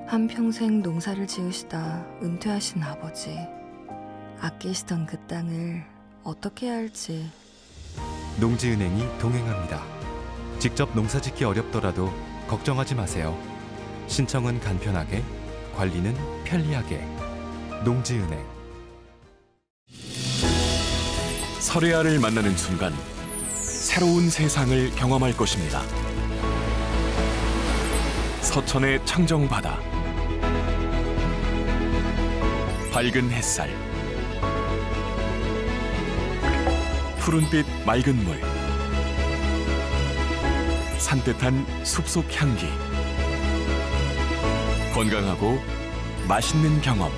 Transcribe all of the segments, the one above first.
한평생 농사를 지으시다 은퇴하신 아버지. 아끼시던 그 땅을 어떻게 해야 할지. 농지은행이 동행합니다. 직접 농사짓기 어렵더라도 걱정하지 마세요. 신청은 간편하게, 관리는 편리하게. 농지은행. 설혜아를 만나는 순간 새로운 세상을 경험할 것입니다. 서천의 청정바다, 밝은 햇살, 푸른빛 맑은 물, 산뜻한 숲속 향기, 건강하고 맛있는 경험,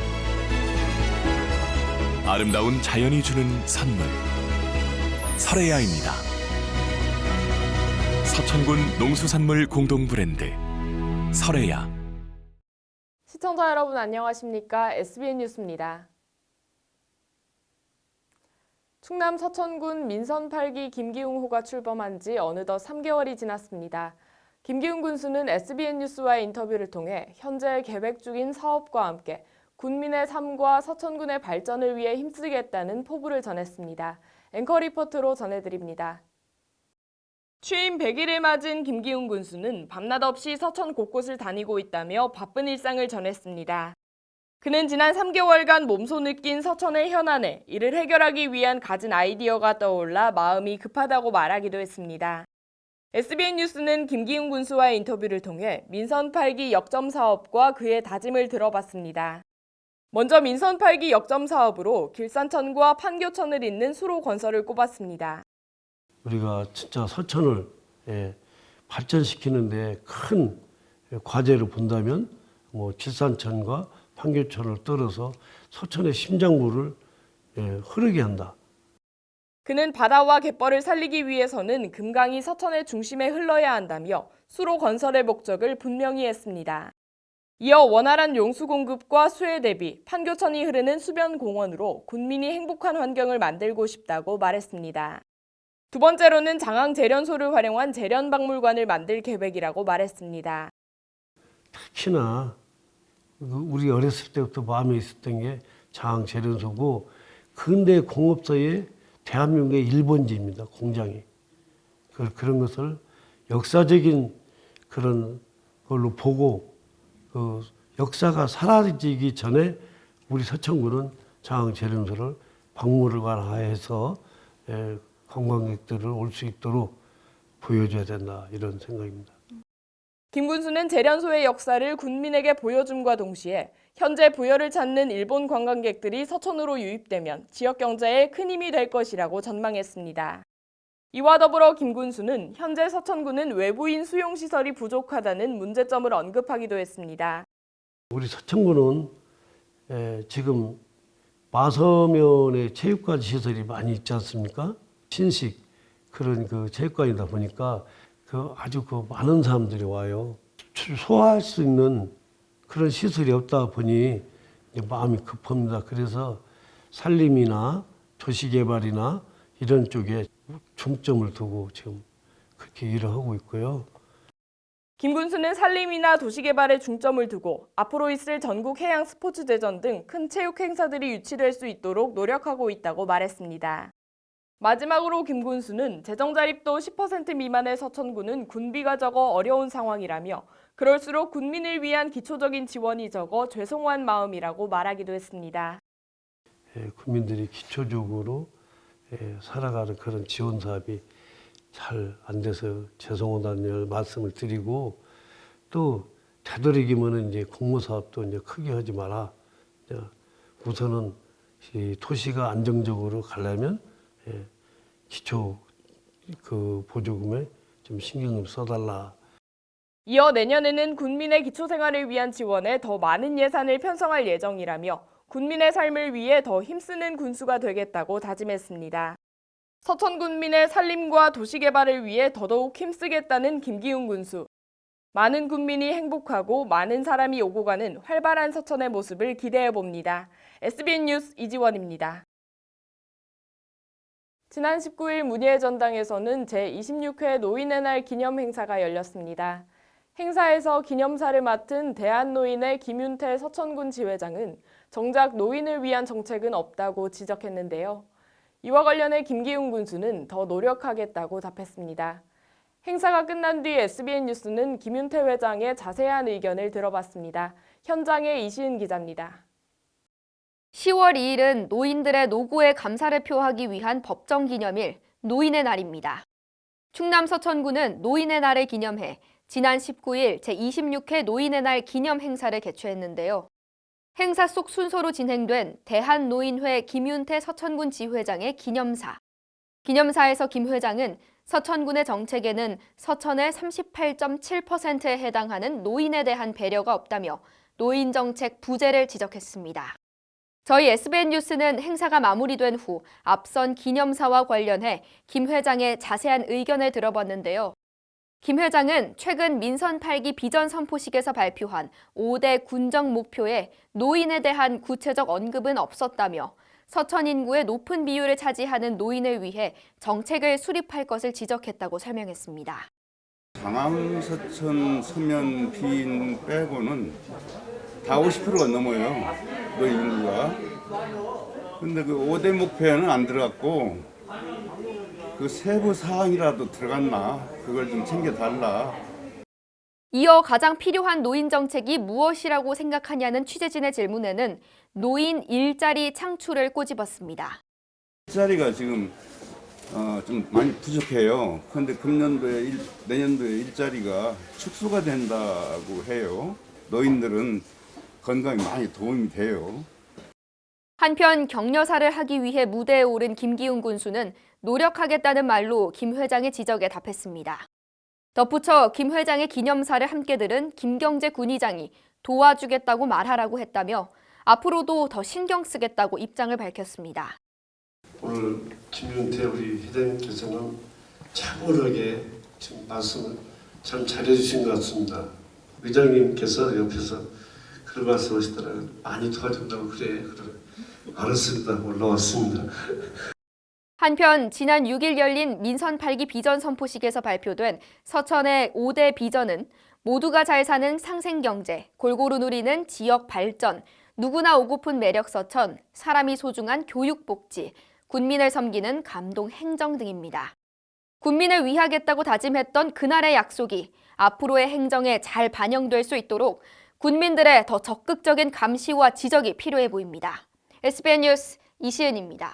아름다운 자연이 주는 선물, 설혜아입니다. 서천군 농수산물 공동 브랜드 설혜아. 시청자 여러분 안녕하십니까? SBN 뉴스입니다. 충남 서천군 민선 8기 김기웅호가 출범한 지 어느덧 3개월이 지났습니다. 김기웅 군수는 SBN 뉴스와의 인터뷰를 통해 현재 계획 중인 사업과 함께 군민의 삶과 서천군의 발전을 위해 힘쓰겠다는 포부를 전했습니다. 앵커 리포트로 전해드립니다. 취임 100일을 맞은 김기웅 군수는 밤낮 없이 서천 곳곳을 다니고 있다며 바쁜 일상을 전했습니다. 그는 지난 3개월간 몸소 느낀 서천의 현안에 이를 해결하기 위한 갖은 아이디어가 떠올라 마음이 급하다고 말하기도 했습니다. SBN 뉴스는 김기웅 군수와의 인터뷰를 통해 민선 8기 역점 사업과 그의 다짐을 들어봤습니다. 먼저 민선 8기 역점 사업으로 길산천과 판교천을 잇는 수로 건설을 꼽았습니다. 우리가 진짜 서천을 발전시키는데 큰 과제를 본다면 길산천과 판교천을 떨어서 서천의 심장부를 흐르게 한다. 그는 바다와 갯벌을 살리기 위해서는 금강이 서천의 중심에 흘러야 한다며 수로 건설의 목적을 분명히 했습니다. 이어 원활한 용수 공급과 수해 대비 판교천이 흐르는 수변 공원으로 군민이 행복한 환경을 만들고 싶다고 말했습니다. 두 번째로는 장항 재련소를 활용한 재련박물관을 만들 계획이라고 말했습니다. 특히나 우리 어렸을 때부터 마음에 있었던 게 장항 재련소고 근대 공업사의 대한민국의 1번지입니다. 공장이. 그런 것을 역사적인 그런 걸로 보고 그 역사가 사라지기 전에 우리 서천군은 장항 재련소를 박물관화해서 관광객들을 올 수 있도록 보여줘야 된다 이런 생각입니다. 김 군수는 재련소의 역사를 군민에게 보여줌과 동시에 현재 부여를 찾는 일본 관광객들이 서천으로 유입되면 지역 경제에 큰 힘이 될 것이라고 전망했습니다. 이와 더불어 김 군수는 현재 서천군은 외부인 수용시설이 부족하다는 문제점을 언급하기도 했습니다. 우리 서천군은 지금 마서면에 체육관 시설이 많이 있지 않습니까? 신식 그런 그 체육관이다 보니까 아주 많은 사람들이 와요. 소화할 수 있는 그런 시설이 없다 보니 마음이 급합니다. 그래서 산림이나 도시개발이나 이런 쪽에 중점을 두고 지금 그렇게 일을 하고 있고요. 김 군수는 산림이나 도시개발에 중점을 두고 앞으로 있을 전국 해양 스포츠대전 등 큰 체육 행사들이 유치될 수 있도록 노력하고 있다고 말했습니다. 마지막으로 김 군수는 재정 자립도 10% 미만의 서천군은 군비가 적어 어려운 상황이라며 그럴수록 군민을 위한 기초적인 지원이 적어 죄송한 마음이라고 말하기도 했습니다. 국민들이 기초적으로 살아가는 그런 지원 사업이 잘 안 돼서 죄송하다는 말씀을 드리고 또 되도록이면 이제 공모 사업도 이제 크게 하지 마라. 우선은 이 도시가 안정적으로 가려면 기초 그 보조금에 좀 신경 좀 써달라. 이어 내년에는 군민의 기초생활을 위한 지원에 더 많은 예산을 편성할 예정이라며 군민의 삶을 위해 더 힘쓰는 군수가 되겠다고 다짐했습니다. 서천 군민의 살림과 도시개발을 위해 더더욱 힘쓰겠다는 김기웅 군수. 많은 군민이 행복하고 많은 사람이 오고 가는 활발한 서천의 모습을 기대해 봅니다. SBN 뉴스 이지원입니다. 지난 19일 문예의 전당에서는 제26회 노인의 날 기념 행사가 열렸습니다. 행사에서 기념사를 맡은 대한노인의 김윤태 서천군 지회장은 정작 노인을 위한 정책은 없다고 지적했는데요. 이와 관련해 김기웅 군수는 더 노력하겠다고 답했습니다. 행사가 끝난 뒤 SBN 뉴스는 김윤태 회장의 자세한 의견을 들어봤습니다. 현장에 이시은 기자입니다. 10월 2일은 노인들의 노고에 감사를 표하기 위한 법정 기념일, 노인의 날입니다. 충남 서천군은 노인의 날을 기념해 지난 19일 제26회 노인의 날 기념 행사를 개최했는데요. 행사 속 순서로 진행된 대한노인회 김윤태 서천군 지회장의 기념사. 기념사에서 김 회장은 서천군의 정책에는 서천의 38.7%에 해당하는 노인에 대한 배려가 없다며 노인 정책 부재를 지적했습니다. 저희 SBN 뉴스는 행사가 마무리된 후 앞선 기념사와 관련해 김 회장의 자세한 의견을 들어봤는데요. 김 회장은 최근 민선 8기 비전 선포식에서 발표한 5대 군정 목표에 노인에 대한 구체적 언급은 없었다며 서천 인구의 높은 비율을 차지하는 노인을 위해 정책을 수립할 것을 지적했다고 설명했습니다. 강암, 서천, 서면, 빈 빼고는 다 50%가 넘어요. 노인 인구가. 근데 그 5대 목표에는 안 들어갔고 그 세부 사항이라도 들어갔나? 그걸 좀 챙겨달라. 이어 가장 필요한 노인 정책이 무엇이라고 생각하냐는 취재진의 질문에는 노인 일자리 창출을 꼬집었습니다. 일자리가 지금 좀 많이 부족해요. 그런데 금년도에 내년도에 일자리가 축소가 된다고 해요. 노인들은 건강에 많이 도움이 돼요. 한편 격려사를 하기 위해 무대에 오른 김기웅 군수는 노력하겠다는 말로 김 회장의 지적에 답했습니다. 덧붙여 김 회장의 기념사를 함께 들은 김경재 군의장이 도와주겠다고 말하라고 했다며 앞으로도 더 신경 쓰겠다고 입장을 밝혔습니다. 오늘 김윤태 우리 회장님께서는 차분하게 지금 말씀을 참 잘해주신 것 같습니다. 의장님께서 옆에서 그런 말씀하시더라고요. 많이 도와준다고 그래. 알았습니다. 올라왔습니다. 한편 지난 6일 열린 민선 8기 비전 선포식에서 발표된 서천의 5대 비전은 모두가 잘 사는 상생경제, 골고루 누리는 지역 발전, 누구나 오고픈 매력 서천, 사람이 소중한 교육복지, 군민을 섬기는 감동 행정 등입니다. 군민을 위하겠다고 다짐했던 그날의 약속이 앞으로의 행정에 잘 반영될 수 있도록 군민들의 더 적극적인 감시와 지적이 필요해 보입니다. SBN 뉴스 이시은입니다.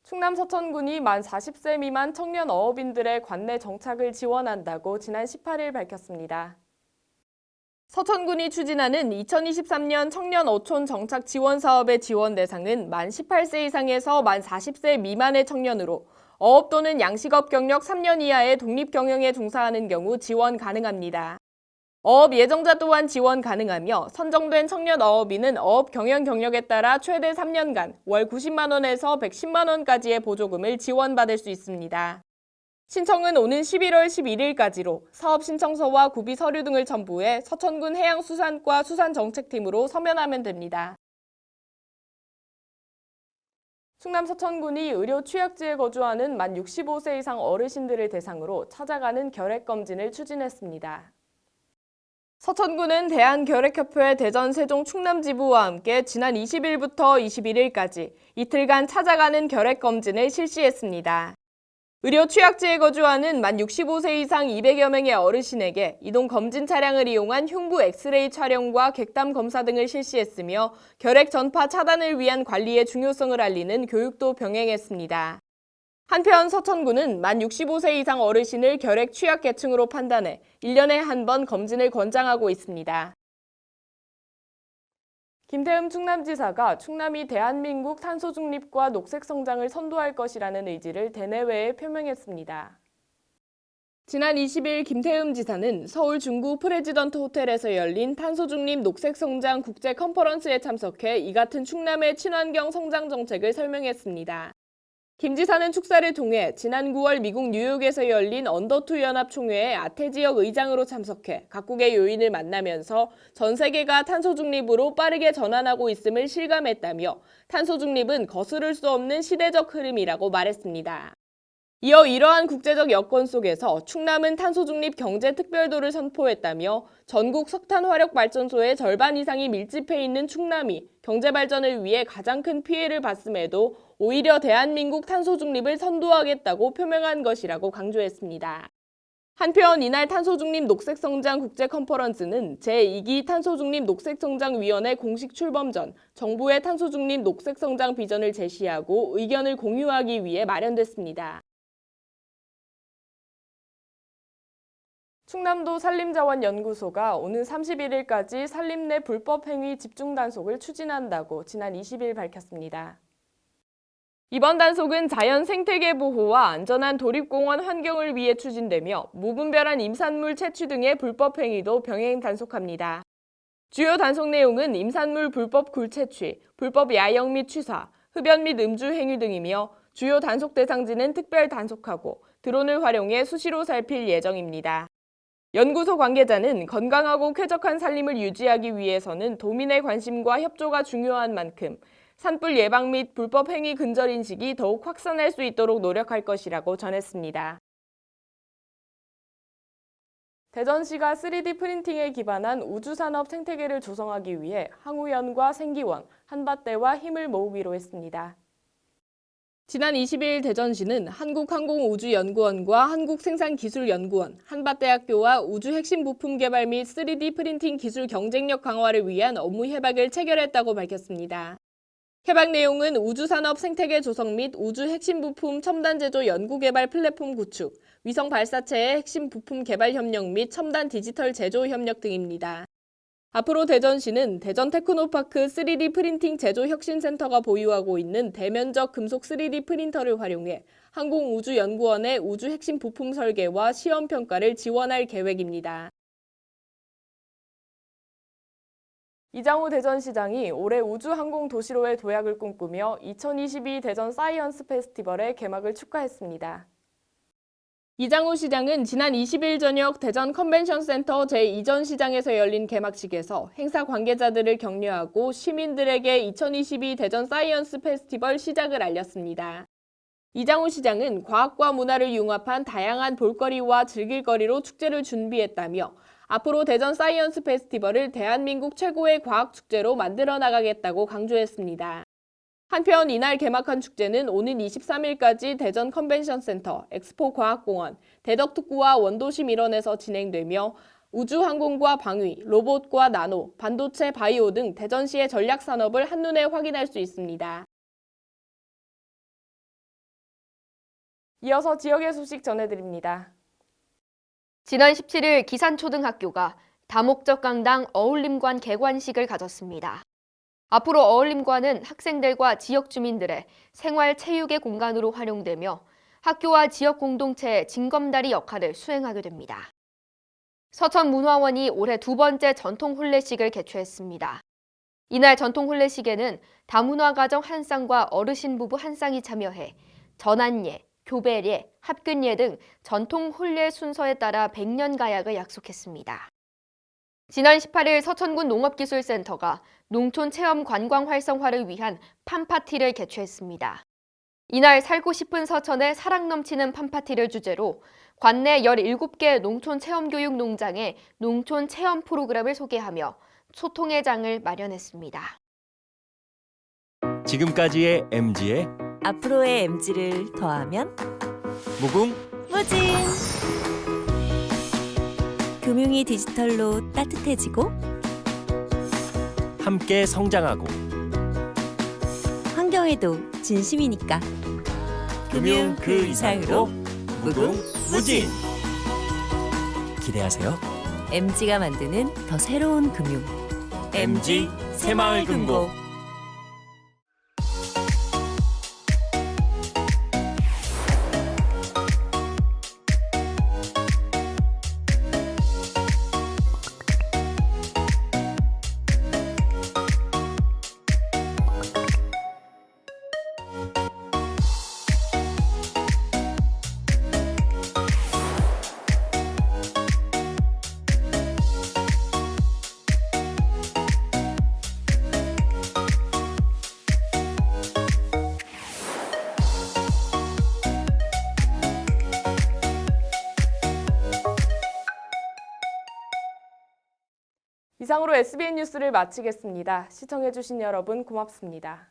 충남 서천군이 만 40세 미만 청년 어업인들의 관내 정착을 지원한다고 지난 18일 밝혔습니다. 서천군이 추진하는 2023년 청년 어촌 정착 지원 사업의 지원 대상은 만 18세 이상에서 만 40세 미만의 청년으로 어업 또는 양식업 경력 3년 이하의 독립경영에 종사하는 경우 지원 가능합니다. 어업 예정자 또한 지원 가능하며 선정된 청년 어업인은 어업 경영 경력에 따라 최대 3년간 월 90만 원에서 110만 원까지의 보조금을 지원받을 수 있습니다. 신청은 오는 11월 11일까지로 사업 신청서와 구비 서류 등을 첨부해 서천군 해양수산과 수산정책팀으로 서면하면 됩니다. 충남 서천군이 의료 취약지에 거주하는 만 65세 이상 어르신들을 대상으로 찾아가는 결핵검진을 추진했습니다. 서천군은 대한결핵협회 대전 세종 충남지부와 함께 지난 20일부터 21일까지 이틀간 찾아가는 결핵검진을 실시했습니다. 의료 취약지에 거주하는 만 65세 이상 200여 명의 어르신에게 이동 검진 차량을 이용한 흉부 엑스레이 촬영과 객담 검사 등을 실시했으며 결핵 전파 차단을 위한 관리의 중요성을 알리는 교육도 병행했습니다. 한편 서천군은 만 65세 이상 어르신을 결핵 취약계층으로 판단해 1년에 한 번 검진을 권장하고 있습니다. 김태흠 충남지사가 충남이 대한민국 탄소 중립과 녹색 성장을 선도할 것이라는 의지를 대내외에 표명했습니다. 지난 20일 김태흠 지사는 서울 중구 프레지던트 호텔에서 열린 탄소 중립 녹색 성장 국제 컨퍼런스에 참석해 이 같은 충남의 친환경 성장 정책을 설명했습니다. 김 지사는 축사를 통해 지난 9월 미국 뉴욕에서 열린 언더2 연합총회의 아태 지역 의장으로 참석해 각국의 요인을 만나면서 전 세계가 탄소 중립으로 빠르게 전환하고 있음을 실감했다며 탄소 중립은 거스를 수 없는 시대적 흐름이라고 말했습니다. 이어 이러한 국제적 여건 속에서 충남은 탄소 중립 경제 특별도를 선포했다며 전국 석탄 화력 발전소의 절반 이상이 밀집해 있는 충남이 경제 발전을 위해 가장 큰 피해를 봤음에도 오히려 대한민국 탄소 중립을 선도하겠다고 표명한 것이라고 강조했습니다. 한편 이날 탄소중립 녹색성장 국제컨퍼런스는 제2기 탄소중립 녹색성장위원회 공식 출범 전 정부의 탄소중립 녹색성장 비전을 제시하고 의견을 공유하기 위해 마련됐습니다. 충남도 산림자원연구소가 오는 31일까지 산림 내 불법행위 집중 단속을 추진한다고 지난 20일 밝혔습니다. 이번 단속은 자연 생태계 보호와 안전한 도립공원 환경을 위해 추진되며 무분별한 임산물 채취 등의 불법 행위도 병행 단속합니다. 주요 단속 내용은 임산물 불법 굴 채취, 불법 야영 및 취사, 흡연 및 음주 행위 등이며 주요 단속 대상지는 특별 단속하고 드론을 활용해 수시로 살필 예정입니다. 연구소 관계자는 건강하고 쾌적한 산림을 유지하기 위해서는 도민의 관심과 협조가 중요한 만큼 산불 예방 및 불법 행위 근절 인식이 더욱 확산할 수 있도록 노력할 것이라고 전했습니다. 대전시가 3D 프린팅에 기반한 우주산업 생태계를 조성하기 위해 항우연과 생기원, 한밭대와 힘을 모으기로 했습니다. 지난 22일 대전시는 한국항공우주연구원과 한국생산기술연구원, 한밭대학교와 우주 핵심 부품 개발 및 3D 프린팅 기술 경쟁력 강화를 위한 업무 협약을 체결했다고 밝혔습니다. 협약 내용은 우주산업 생태계 조성 및 우주 핵심 부품 첨단 제조 연구개발 플랫폼 구축, 위성 발사체의 핵심 부품 개발 협력 및 첨단 디지털 제조 협력 등입니다. 앞으로 대전시는 대전 테크노파크 3D 프린팅 제조 혁신센터가 보유하고 있는 대면적 금속 3D 프린터를 활용해 항공우주연구원의 우주 핵심 부품 설계와 시험 평가를 지원할 계획입니다. 이장우 대전시장이 올해 우주항공도시로의 도약을 꿈꾸며 2022 대전 사이언스 페스티벌의 개막을 축하했습니다. 이장우 시장은 지난 20일 저녁 대전 컨벤션센터 제2전 시장에서 열린 개막식에서 행사 관계자들을 격려하고 시민들에게 2022 대전 사이언스 페스티벌 시작을 알렸습니다. 이장우 시장은 과학과 문화를 융합한 다양한 볼거리와 즐길거리로 축제를 준비했다며 앞으로 대전 사이언스 페스티벌을 대한민국 최고의 과학축제로 만들어 나가겠다고 강조했습니다. 한편 이날 개막한 축제는 오는 23일까지 대전 컨벤션센터, 엑스포과학공원, 대덕특구와 원도심 일원에서 진행되며 우주항공과 방위, 로봇과 나노, 반도체, 바이오 등 대전시의 전략산업을 한눈에 확인할 수 있습니다. 이어서 지역의 소식 전해드립니다. 지난 17일 기산초등학교가 다목적 강당 어울림관 개관식을 가졌습니다. 앞으로 어울림관은 학생들과 지역 주민들의 생활 체육의 공간으로 활용되며 학교와 지역 공동체의 징검다리 역할을 수행하게 됩니다. 서천문화원이 올해 두 번째 전통 혼례식을 개최했습니다. 이날 전통 혼례식에는 다문화가정 한 쌍과 어르신 부부 한 쌍이 참여해 전한예, 교배예, 합근예 등 전통 혼례 순서에 따라 100년 가약을 약속했습니다. 지난 18일 서천군 농업기술센터가 농촌 체험 관광 활성화를 위한 팜파티를 개최했습니다. 이날 살고 싶은 서천의 사랑 넘치는 팜파티를 주제로 관내 17개 농촌 체험교육 농장의 농촌 체험 프로그램을 소개하며 소통의 장을 마련했습니다. 지금까지의 MG의 앞으로의 MG를 더하면 무궁 무진! 금융이 디지털로 따뜻해지고 함께 성장하고 환경에도 진심이니까 금융 그 이상으로 무궁 무진! 기대하세요. MG가 만드는 더 새로운 금융 MG 새마을금고. 이상으로 SBN 뉴스를 마치겠습니다. 시청해주신 여러분 고맙습니다.